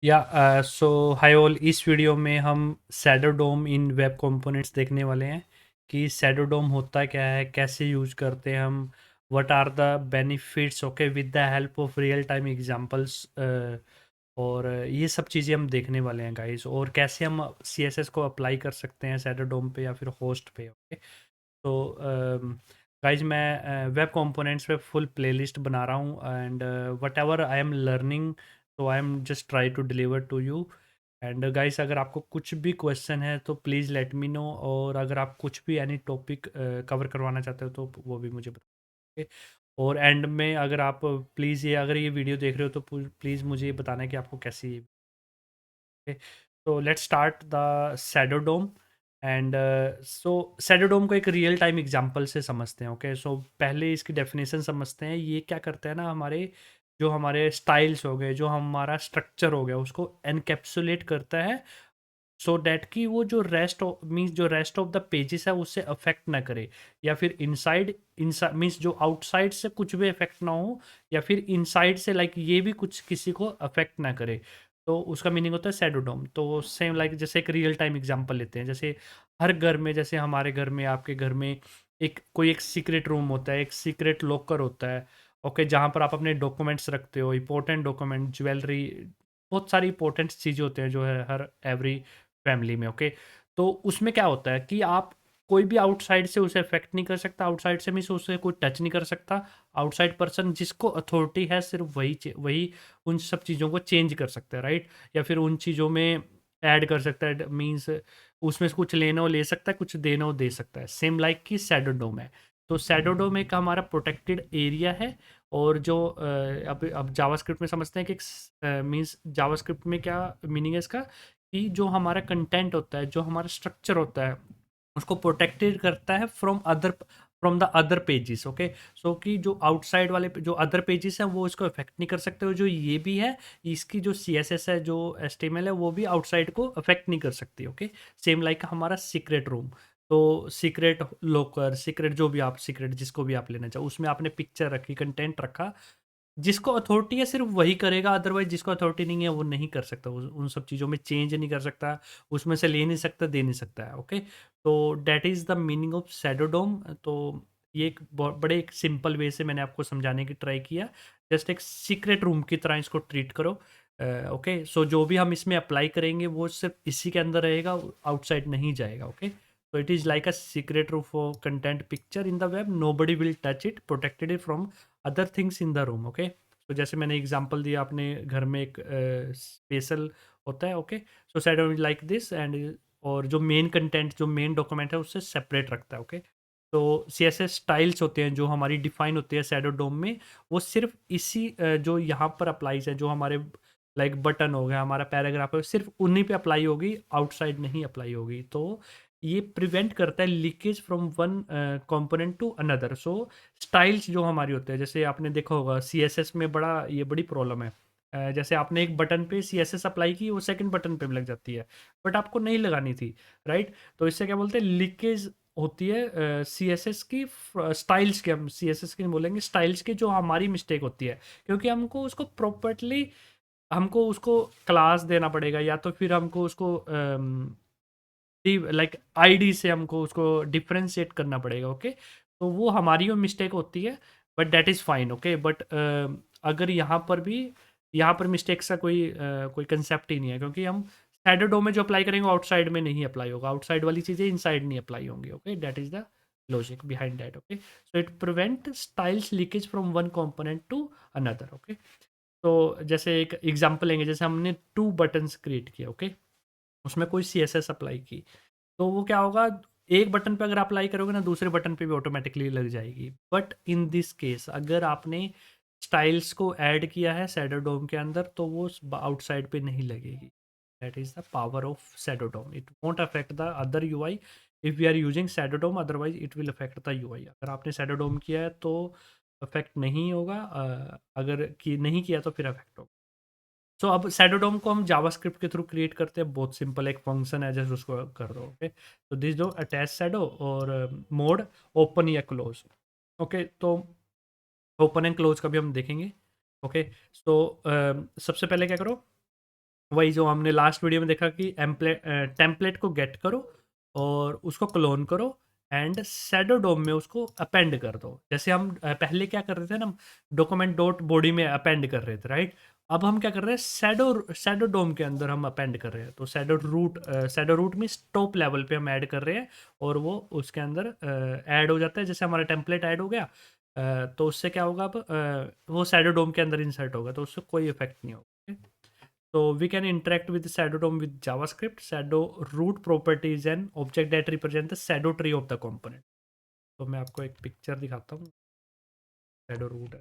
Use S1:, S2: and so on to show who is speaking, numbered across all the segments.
S1: या सो hi all. इस video में हम शैडो डोम इन वेब कंपोनेंट्स देखने वाले हैं कि शैडो डोम होता क्या है, कैसे यूज करते हैं हम, what are the benefits, okay, with the help of real time examples. और ये सब चीज़ें हम देखने वाले हैं गाइस, और कैसे हम CSS को अप्लाई कर सकते हैं शैडो डोम पे या फिर होस्ट पे, ओके। तो गाइज मैं वेब कंपोनेंट्स पे फुल प्लेलिस्ट बना रहा हूँ, and whatever I am learning, तो I am just try to deliver to you. And guys, अगर आपको कुछ भी क्वेश्चन है तो प्लीज़ लेट मी नो, और अगर आप कुछ भी एनी टॉपिक कवर करवाना चाहते हो तो वो भी मुझे बताइए। और एंड में अगर आप प्लीज़ ये अगर ये वीडियो देख रहे हो तो प्लीज़ मुझे ये बताना है कि आपको कैसी। तो let's start the shadow DOM. And so shadow DOM को एक रियल टाइम एग्जांपल से समझते हैं, ओके। सो पहले इसकी डेफिनेशन समझते हैं। ये क्या करता है ना, हमारे स्टाइल्स हो गए, जो हमारा स्ट्रक्चर हो गया, उसको एनकैप्सुलेट करता है, सो डैट कि वो जो रेस्ट ऑफ द पेजेस है उससे अफेक्ट ना करे, या फिर इनसाइड इनसाइड मीन्स जो आउटसाइड से कुछ भी अफेक्ट ना हो, या फिर इनसाइड से लाइक ये भी कुछ किसी को अफेक्ट ना करे। तो उसका मीनिंग होता है शैडो डोम। तो सेम लाइक जैसे एक रियल टाइम एग्जांपल लेते हैं, जैसे हर घर में, जैसे हमारे घर में, आपके घर में एक सीक्रेट रूम होता है, एक सीक्रेट लॉकर होता है, ओके, जहाँ पर आप अपने डॉक्यूमेंट्स रखते हो, इंपॉर्टेंट डॉक्यूमेंट, ज्वेलरी, बहुत सारी इंपॉर्टेंट चीज़ें होते हैं जो है हर एवरी फैमिली में, ओके। तो उसमें क्या होता है कि आप कोई भी आउटसाइड से उसे अफेक्ट नहीं कर सकता, आउटसाइड से मीन्स उसे कोई टच नहीं कर सकता। आउटसाइड पर्सन जिसको अथॉरिटी है सिर्फ वही उन सब चीज़ों को चेंज कर सकता है, राइट, या फिर उन चीज़ों में ऐड कर सकता है, मीन्स उसमें से कुछ लेना हो ले सकता है, कुछ देना हो दे सकता है, सेम लाइक कि शैडो डोम है। तो शैडो डोम एक हमारा प्रोटेक्टेड एरिया है। और जो अब जावास्क्रिप्ट में समझते हैं कि मीन्स जावास्क्रिप्ट में क्या मीनिंग है इसका, कि जो हमारा कंटेंट होता है, जो हमारा स्ट्रक्चर होता है, उसको प्रोटेक्टेड करता है from the other pages, okay. So कि जो आउटसाइड वाले जो अदर पेजेस हैं वो इसको अफेक्ट नहीं कर सकते, और जो ये भी है, इसकी जो CSS है, जो HTML है, वो भी आउटसाइड को अफेक्ट नहीं कर सकती, ओके। सेम लाइक हमारा सीक्रेट रूम। तो सीक्रेट लोकर, सीक्रेट जो भी आप सीक्रेट जिसको भी आप लेना चाहो, उसमें आपने पिक्चर रखी, कंटेंट रखा, जिसको अथॉरिटी है सिर्फ वही करेगा, अदरवाइज जिसको अथॉरिटी नहीं है वो नहीं कर सकता, उन सब चीज़ों में चेंज नहीं कर सकता, उसमें से ले नहीं सकता, दे नहीं सकता है, ओके। तो that is the meaning of shadow DOM. तो ये एक बहुत बड़े एक सिंपल वे से मैंने आपको समझाने की ट्राई किया। जस्ट एक सीक्रेट रूम की तरह इसको ट्रीट करो, ओके। सो जो भी हम इसमें अप्लाई करेंगे वो सिर्फ इसी के अंदर रहेगा, आउटसाइड नहीं जाएगा, okay. So it is like a secret room for content picture in the web. Nobody will touch it, protected it from other things in the room, okay. तो जैसे मैंने एग्जांपल दिया, अपने घर में एक स्पेशल होता है, okay. So shadow like this, and और जो मेन कंटेंट, जो मेन डॉक्यूमेंट है, उससे सेपरेट रखता है, ओके। तो CSS स्टाइल्स होते हैं जो हमारी डिफाइन होती है शैडो डोम में, वो सिर्फ इसी जो यहाँ पर अप्लाईज है, जो हमारे लाइक बटन हो गया, हमारा पैराग्राफ है, सिर्फ उन्हीं पे अप्लाई होगी, आउटसाइड नहीं अप्लाई होगी। तो ये प्रिवेंट करता है leakage from one component to another. So styles जो हमारी होते हैं, जैसे आपने देखा होगा CSS में ये बड़ी प्रॉब्लम है। जैसे आपने एक बटन पे CSS अप्लाई की, वो सेकंड बटन पे भी लग जाती है, बट आपको नहीं लगानी थी, राइट। तो इससे क्या बोलते हैं, लीकेज होती है CSS की, स्टाइल्स के, हम CSS की नहीं बोलेंगे, स्टाइल्स की, जो हमारी मिस्टेक होती है, क्योंकि हमको उसको प्रॉपर्ली, हमको उसको क्लास देना पड़ेगा, या तो फिर हमको उसको लाइक आईडी से हमको उसको डिफरेंशिएट करना पड़ेगा, ओके। तो वो हमारी मिस्टेक होती है, but that is fine, okay. But अगर यहाँ पर मिस्टेक्स का कोई कंसेप्ट ही नहीं है, क्योंकि हम शैडो डोम में जो अप्लाई करेंगे आउटसाइड में नहीं अप्लाई होगा, आउटसाइड वाली चीज़ें इनसाइड नहीं अप्लाई होंगी, okay. That is the logic behind that, okay. So it prevent styles leakage from one component to another, okay. तो जैसे एक एग्जांपल लेंगे, जैसे हमने 2 बटन्स क्रिएट किए, ओके, उसमें कोई CSS अप्लाई की, तो वो क्या होगा, एक बटन पे अगर अप्लाई करोगे ना, दूसरे बटन पे भी ऑटोमेटिकली लग जाएगी। बट इन दिस केस अगर आपने स्टाइल्स को ऐड किया है शैडो डोम के अंदर, तो वो आउटसाइड पे नहीं लगेगी। That is the power of shadow DOM. It won't affect the other UI if we are using shadow DOM, otherwise it will affect the UI। अगर आपने शैडो डोम किया है तो अफेक्ट नहीं होगा, अगर नहीं किया तो फिर अफेक्ट होगा। सो अब शैडो डोम को हम जावास्क्रिप्ट के थ्रू क्रिएट करते हैं, बहुत सिंपल एक फंक्शन है, जैसे उसको कर दो, ओके। तो दिस दो अटैच शैडो और मोड ओपन या क्लोज, ओके। तो ओपन एंड क्लोज का भी हम देखेंगे, ओके। तो सबसे पहले क्या करो, वही जो हमने लास्ट वीडियो में देखा कि टेम्पलेट को गेट करो और उसको क्लोन करो एंड शैडो डोम में उसको अपेंड कर दो। जैसे हम पहले क्या कर रहे थे ना, डॉक्यूमेंट डॉट बॉडी में अपेंड कर रहे थे, राइट? अब हम क्या कर रहे हैं, शैडो डोम के अंदर हम अपेंड कर रहे हैं। तो शैडो रूट में टॉप लेवल पे हम ऐड कर रहे हैं और वो उसके अंदर ऐड हो जाता है। जैसे हमारा टेम्पलेट ऐड हो गया, तो उससे क्या होगा, अब वो शैडो डोम के अंदर इंसर्ट होगा, तो उससे कोई इफेक्ट नहीं होगा। So we can interact with the shadow DOM with JavaScript. Shadow root property is an object that represents the shadow tree of the component. तो मैं आपको एक पिक्चर दिखाता हूँ, shadow root है।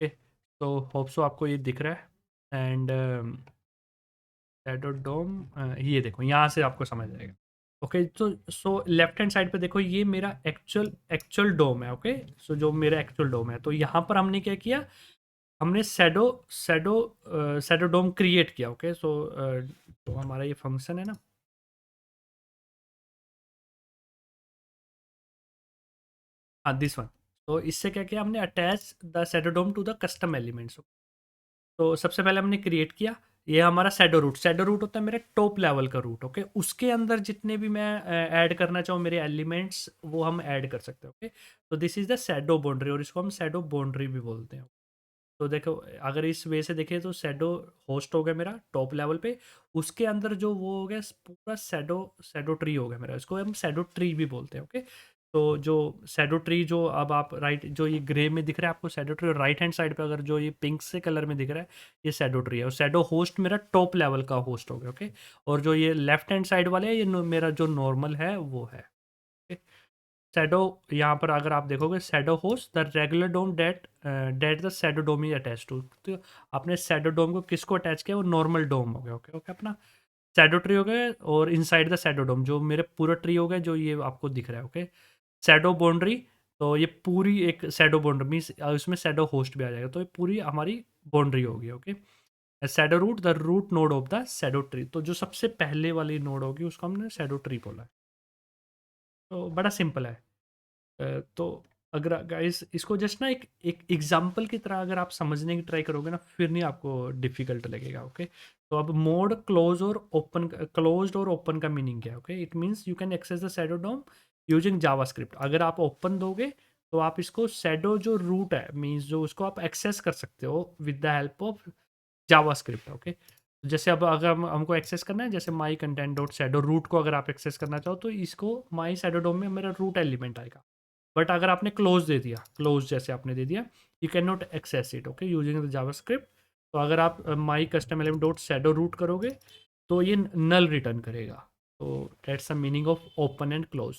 S1: ओके, तो होप सो आपको ये दिख रहा है। एंड shadow DOM, ये देखो, यहाँ से आपको समझ आएगा। ओके, तो सो लेफ्ट हैंड साइड पे देखो, ये मेरा एक्चुअल डोम है। ओके, सो जो मेरा एक्चुअल डोम है, तो यहाँ पर हमने क्या किया, हमने शैडो डोम क्रिएट किया। ओके, सो तो हमारा ये फंक्शन है ना, हाँ दिस वन। तो इससे क्या किया हमने, attach the shadow DOM to the custom elements. तो सबसे पहले हमने क्रिएट किया, ये हमारा शैडो रूट होता है मेरा टॉप लेवल का रूट। ओके, उसके अंदर जितने भी मैं ऐड करना चाहूँ मेरे एलिमेंट्स, वो हम ऐड कर सकते हैं। ओके, तो this is the shadow boundary, और इसको हम शैडो बाउंड्री भी बोलते हैं। तो देखो, अगर इस वे से देखें तो शैडो होस्ट हो गया मेरा टॉप लेवल पे, उसके अंदर जो वो हो गया पूरा शैडो शैडो ट्री हो गया मेरा, इसको हम शैडो ट्री भी बोलते हैं। ओके, तो जो शैडो ट्री, जो अब आप राइट, जो ये ग्रे में दिख रहा है आपको शैडो ट्री, और राइट हैंड साइड पे अगर जो ये पिंक से कलर में दिख रहा है, ये शैडो ट्री है। और शैडो होस्ट मेरा टॉप लेवल का होस्ट हो गया। ओके, और जो ये लेफ्ट हैंड साइड वाले है, ये मेरा जो नॉर्मल है वो है। शैडो, यहाँ पर अगर आप देखोगे, shadow host the regular DOM that the shadow DOM is attach to. तो आपने शैडो डोम को किसको अटैच किया, वो नॉर्मल डोम हो गया। ओके ओके, अपना शैडो ट्री हो गया, और इनसाइड द शैडो डोम जो मेरे पूरा ट्री हो गया, जो ये आपको दिख रहा है। ओके, शैडो बाउंड्री, तो ये पूरी एक शैडो बाउंड्री मीन्स उसमें शैडो होस्ट भी आ जाएगा, तो ये पूरी हमारी बाउंड्री होगी। Okay, shadow root the root node of the shadow tree, तो जो सबसे पहले वाली नोड होगी उसको हमने शैडो ट्री बोला है। तो बड़ा सिंपल है। तो अगर गाइस इसको जस्ट ना एक एक एग्जांपल की तरह अगर आप समझने की ट्राई करोगे ना, फिर नहीं आपको डिफिकल्ट लगेगा। ओके, तो अब मोड क्लोज्ड और ओपन का मीनिंग क्या है? Okay, it means you can access the shadow DOM using JavaScript. अगर आप ओपन दोगे तो आप इसको शैडो जो रूट है मींस जो उसको आप एक्सेस कर सकते हो with the help of JavaScript. Okay, जैसे अब अगर हमको एक्सेस करना है, जैसे my content dot shadow root को अगर आप एक्सेस करना चाहो, तो इसको माई शैडो डोम में मेरा रूट एलिमेंट आएगा। बट अगर आपने क्लोज दे दिया, क्लोज जैसे आपने दे दिया, you can not access it. Okay, using the JavaScript. तो अगर आप my custom element dot shadow root करोगे तो ये नल रिटर्न करेगा। तो that's the meaning of open and close.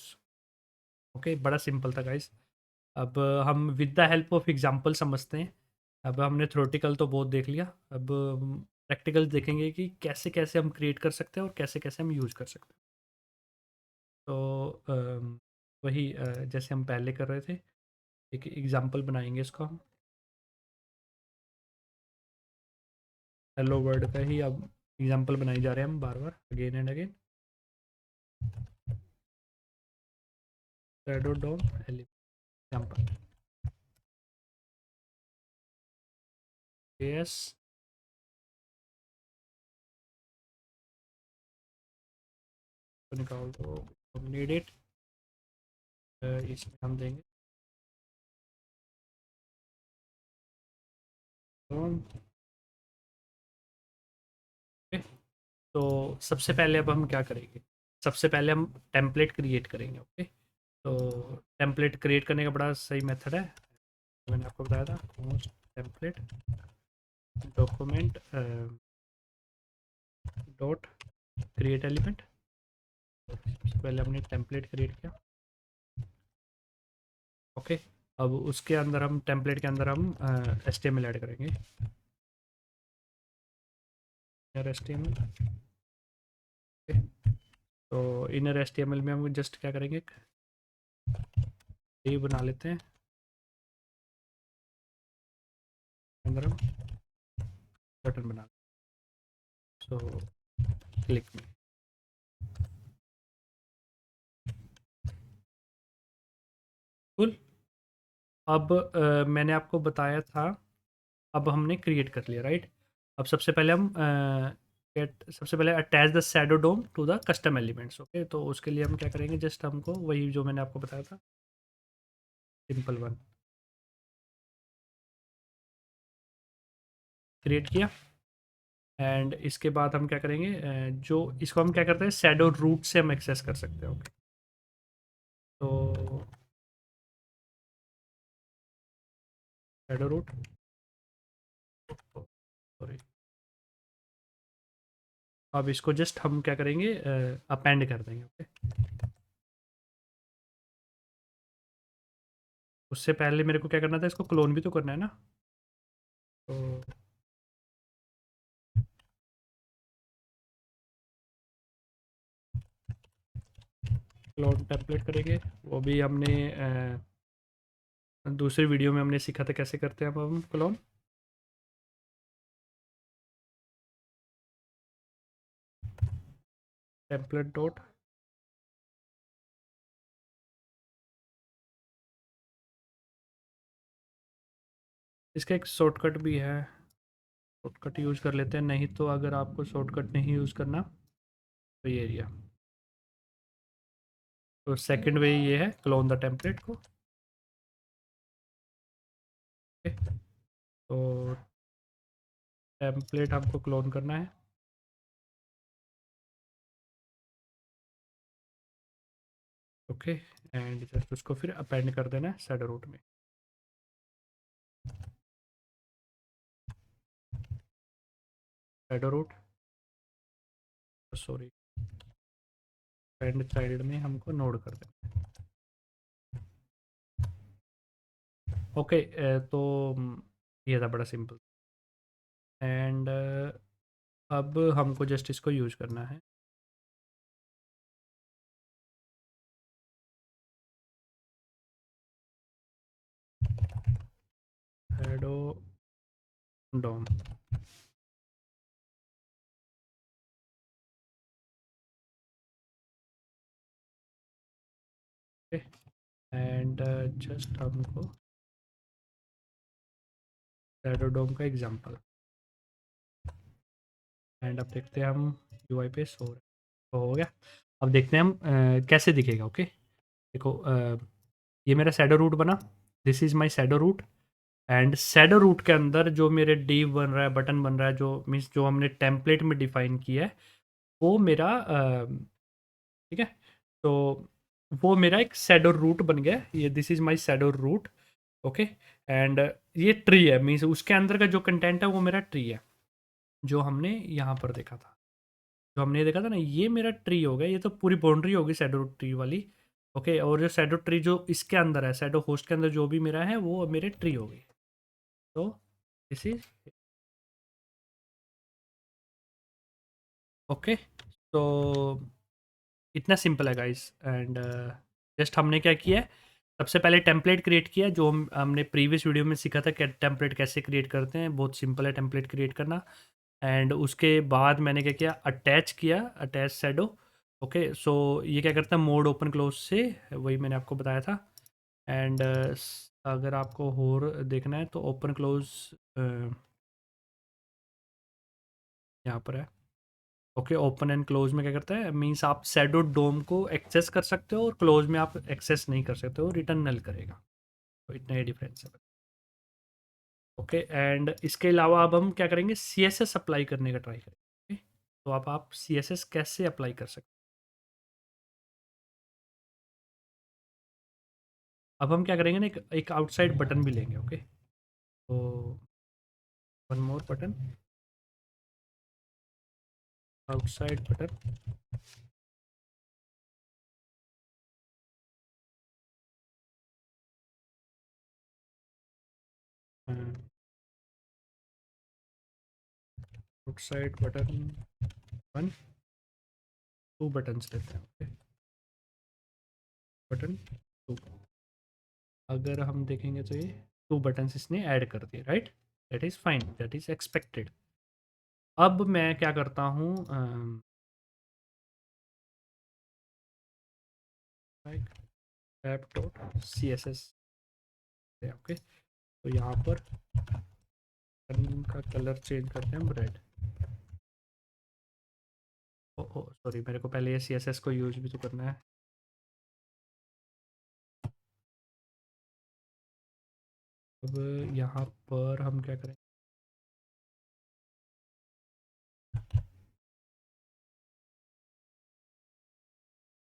S1: Okay, बड़ा सिंपल था गाइस। अब हम with the help of example समझते हैं। अब हमने थ्योरेटिकल तो बहुत देख लिया, अब प्रैक्टिकल देखेंगे कि कैसे कैसे हम क्रिएट कर सकते हैं और कैसे कैसे हम यूज़ कर सकते हैं। तो वही जैसे हम पहले कर रहे थे, एक एग्जांपल बनाएंगे इसको हम। हेलो वर्ड का ही अब एग्जांपल बनाई जा रहे हैं हम बार बार, again and again. Shadow DOM example yes, तो निकाल दो, नीड इट। इसमें हम देंगे ओके। तो सबसे पहले अब हम क्या करेंगे, सबसे पहले हम टेम्पलेट क्रिएट करेंगे। ओके, तो टेम्पलेट क्रिएट करने का बड़ा सही मेथड है, मैंने आपको बताया था, template document dot create element. सबसे पहले हमने टेम्पलेट क्रिएट किया। ओके, अब उसके अंदर हम टेम्पलेट के अंदर हम HTML ऐड करेंगे, इनर HTML। ओके, तो इनर HTML में हम जस्ट क्या करेंगे, ये बना लेते हैं, अंदर हम बटन बना, सो क्लिक में। कुल, अब मैंने आपको बताया था अब हमने क्रिएट कर लिया, राइट। अब सबसे पहले हम सबसे पहले attach the shadow DOM to the custom elements. Okay, तो उसके लिए हम क्या करेंगे, जस्ट हमको वही जो मैंने आपको बताया था, सिंपल वन क्रिएट किया। एंड इसके बाद हम क्या करेंगे, जो इसको हम क्या करते हैं, शैडो रूट से हम एक्सेस कर सकते हैं। ओके, तो शैडो रूट, सॉरी, अब इसको जस्ट हम क्या करेंगे, अपेंड कर देंगे। ओके, उससे पहले मेरे को क्या करना था, इसको क्लोन भी तो करना है ना। तो क्लोन टेम्पलेट करेंगे, वो भी हमने दूसरी वीडियो में हमने सीखा था कैसे करते हैं अब हम क्लोन। टेम्पलेट डॉट, इसका एक शॉर्टकट भी है, शॉर्टकट यूज़ कर लेते हैं। नहीं तो अगर आपको शॉर्टकट नहीं यूज़ करना तो ये एरिया, तो सेकंड वे ये है, क्लोन द टेम्पलेट को। ओके, तो टेम्पलेट हमको क्लोन करना है। ओके, एंड जस्ट उसको फिर अपेंड कर देना है शैडो रूट में। Shadow root, sorry, append child में हमको नोड कर देना है। ओके, तो ये था बड़ा सिंपल। एंड अब हमको जस्ट इसको यूज करना है। Shadow DOM, okay, and just हमको शैडो डोम का एग्जांपल, एंड अब देखते हैं हम यूआई पे शो हो गया। अब देखते हैं हम कैसे दिखेगा। ओके, देखो, ये मेरा शैडो रूट बना, this is my shadow root. And shadow root के अंदर जो मेरे डिव बन रहा है, बटन बन रहा है, जो मीन्स जो हमने टेम्पलेट में डिफाइन किया है, वो मेरा ठीक है, तो वो मेरा एक शैडो रूट बन गया। ये this is my shadow root. Okay, and ये ट्री है, मीन्स उसके अंदर का जो कंटेंट है वो मेरा ट्री है, जो हमने यहाँ पर देखा था। जो हमने देखा था ना, ये मेरा ट्री हो गया, ये तो पूरी बाउंड्री होगी शैडो ट्री वाली। ओके, और जो शैडो ट्री जो इसके अंदर है, शैडो होस्ट के अंदर जो भी मेरा है, वो मेरे ट्री हो गई। तो दिस इज ओके, तो इतना सिंपल है गाइस। एंड जस्ट हमने क्या किया है, सबसे पहले टेम्पलेट क्रिएट किया, जो हमने प्रीवियस वीडियो में सीखा था कि टेम्पलेट कैसे क्रिएट करते हैं, बहुत सिंपल है टेम्पलेट क्रिएट करना। एंड उसके बाद मैंने क्या किया, अटैच किया, अटैच शैडो। ओके, सो ये क्या करता है, मोड ओपन क्लोज से, वही मैंने आपको बताया था। एंड अगर आपको और देखना है तो ओपन क्लोज यहाँ पर है। ओके, ओपन एंड क्लोज में क्या करता है, मीन्स आप शैडो डोम को एक्सेस कर सकते हो, और क्लोज में आप एक्सेस नहीं कर सकते हो, रिटर्न नल करेगा। तो इतना ही डिफरेंस है। ओके, एंड इसके अलावा अब हम क्या करेंगे, सी एस एस अप्लाई करने का ट्राई करेंगे। okay? तो आप सी एस एस कैसे अप्लाई कर सकते हैं। अब हम क्या करेंगे ना, एक आउटसाइड बटन भी लेंगे। ओके, तो one more button, outside button, outside button one, two buttons लेते हैं। ओके, बटन टू, अगर हम देखेंगे तो ये टू बटन्स इसने ऐड कर दिए, right. That is fine, that is expected. अब मैं क्या करता हूँ, app dot C S S, okay, तो यहाँ पर इसका कलर चेंज करते हैं रेड। ओ ओ सॉरी, मेरे को पहले ये CSS को यूज भी तो करना है। अब यहाँ पर हम क्या करें,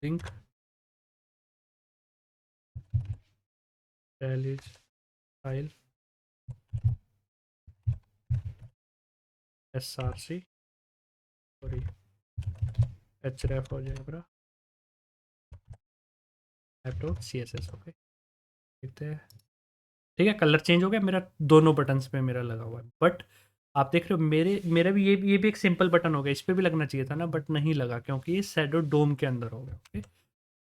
S1: link is file src, sorry href हो जाएगा मेरा app.css। ओके, देखते हैं। ठीक है, कलर चेंज हो गया मेरा, दोनों बटन्स पे मेरा लगा हुआ है। बट आप देख रहे हो मेरा भी ये भी एक सिंपल बटन हो गया, इस पर भी लगना चाहिए था ना, बट नहीं लगा क्योंकि ये शैडो डोम के अंदर हो गया। ओके,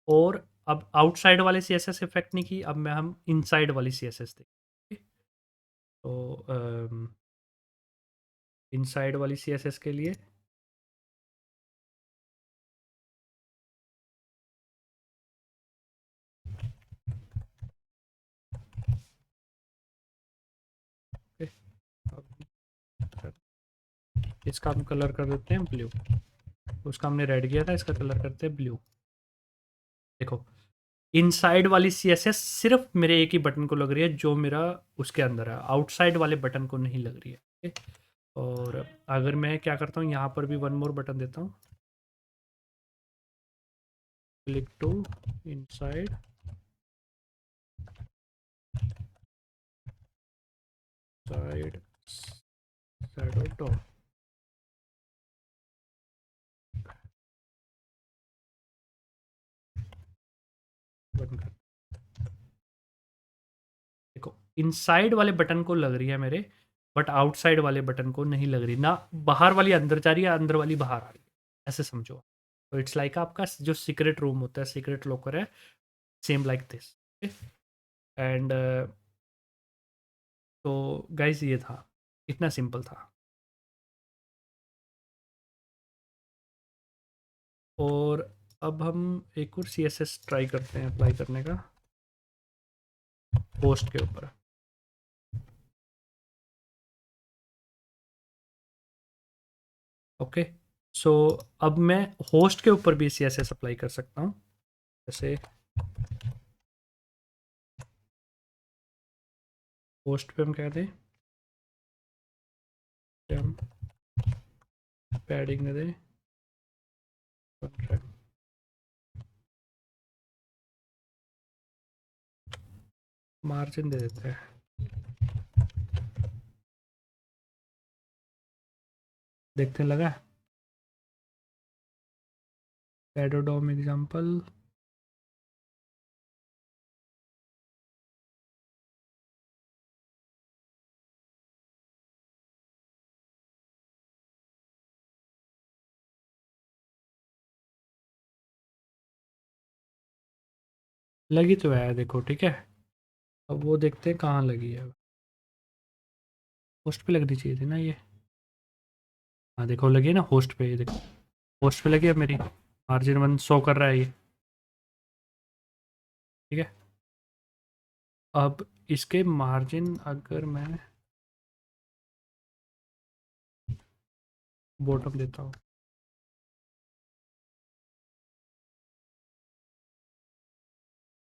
S1: और अब आउटसाइड वाले CSS इफेक्ट नहीं की, अब मैं हम इनसाइड वाली CSS देखें। तो इनसाइड वाली CSS के लिए इसका हम कलर कर देते हैं ब्लू। उसका हमने रेड किया था, इसका कलर करते हैं ब्लू। देखो, इनसाइड वाली CSS सिर्फ मेरे एक ही बटन को लग रही है जो मेरा उसके अंदर है, आउटसाइड वाले बटन को नहीं लग रही है। ओके, और अगर मैं क्या करता हूँ, यहाँ पर भी वन मोर बटन देता हूँ, click to inside side shadow DOM. बंद कर। देखो, इनसाइड वाले बटन को लग रही है मेरे, बट आउटसाइड वाले बटन को नहीं लग रही ना। बाहर वाली अंदर जा रही है, अंदर वाली बाहर आ रही है, ऐसे समझो। तो इट्स लाइक आपका जो सीक्रेट रूम होता है, सीक्रेट लॉकर है, सेम लाइक दिस। एंड तो गाइस ये था, इतना सिंपल था। और अब हम एक और CSS ट्राई करते हैं अप्लाई करने का पोस्ट के ऊपर। ओके, सो अब मैं होस्ट के ऊपर भी CSS अप्लाई कर सकता हूँ। जैसे होस्ट पे हम क्या दें, हम पैडिंग दें, मार्जिन दे देते हैं। देखते लगा शैडो डॉम एग्जांपल। लगी तो है, देखो ठीक है। अब वो देखते हैं कहाँ लगी है। होस्ट पे लगनी चाहिए थी ना ये। हाँ देखो, लगी है ना होस्ट पे, ये देखो होस्ट पे लगी है मेरी, मार्जिन 1 शो कर रहा है ये। ठीक है, अब इसके मार्जिन अगर मैं बॉटम देता हूँ,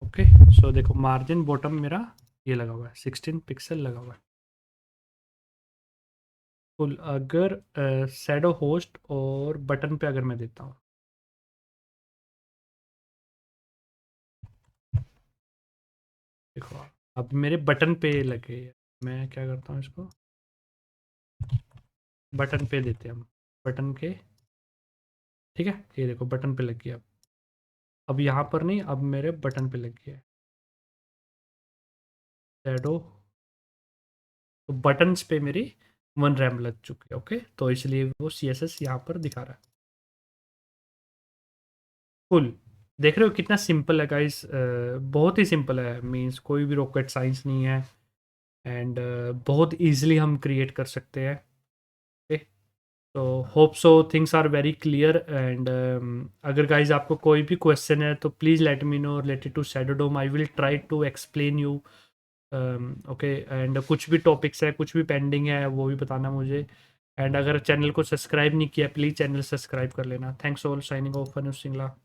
S1: ओके, सो देखो मार्जिन बॉटम मेरा ये लगा हुआ है, 16 पिक्सल लगा हुआ है फुल। अगर शैडो होस्ट और बटन पे अगर मैं देता हूँ, देखो अब मेरे बटन पे लगे। मैं क्या करता हूँ, इसको बटन पे देते हैं हम, बटन के। ठीक है, ये देखो बटन पे लग गया। अब यहाँ पर नहीं, अब मेरे बटन पे लग गया है शैडो। तो बटन्स पे मेरी 1 रैम लग चुकी है। ओके, तो इसलिए वो CSS यहाँ पर दिखा रहा है फुल। देख रहे हो कितना सिंपल है गाइस, बहुत ही सिंपल है, मींस कोई भी रॉकेट साइंस नहीं है। एंड बहुत इजीली हम क्रिएट कर सकते हैं। ओके, तो hope so things are very clear. And अगर गाइज आपको कोई भी क्वेश्चन है तो please let me know related to shadow DOM, I will try to explain you okay, and कुछ भी टॉपिक्स है, कुछ भी पेंडिंग है, वो भी बताना मुझे। एंड अगर चैनल को सब्सक्राइब नहीं किया, प्लीज़ चैनल सब्सक्राइब कर लेना। थैंक्स ऑल, साइनिंग ऑफ, अनुज सिंगला।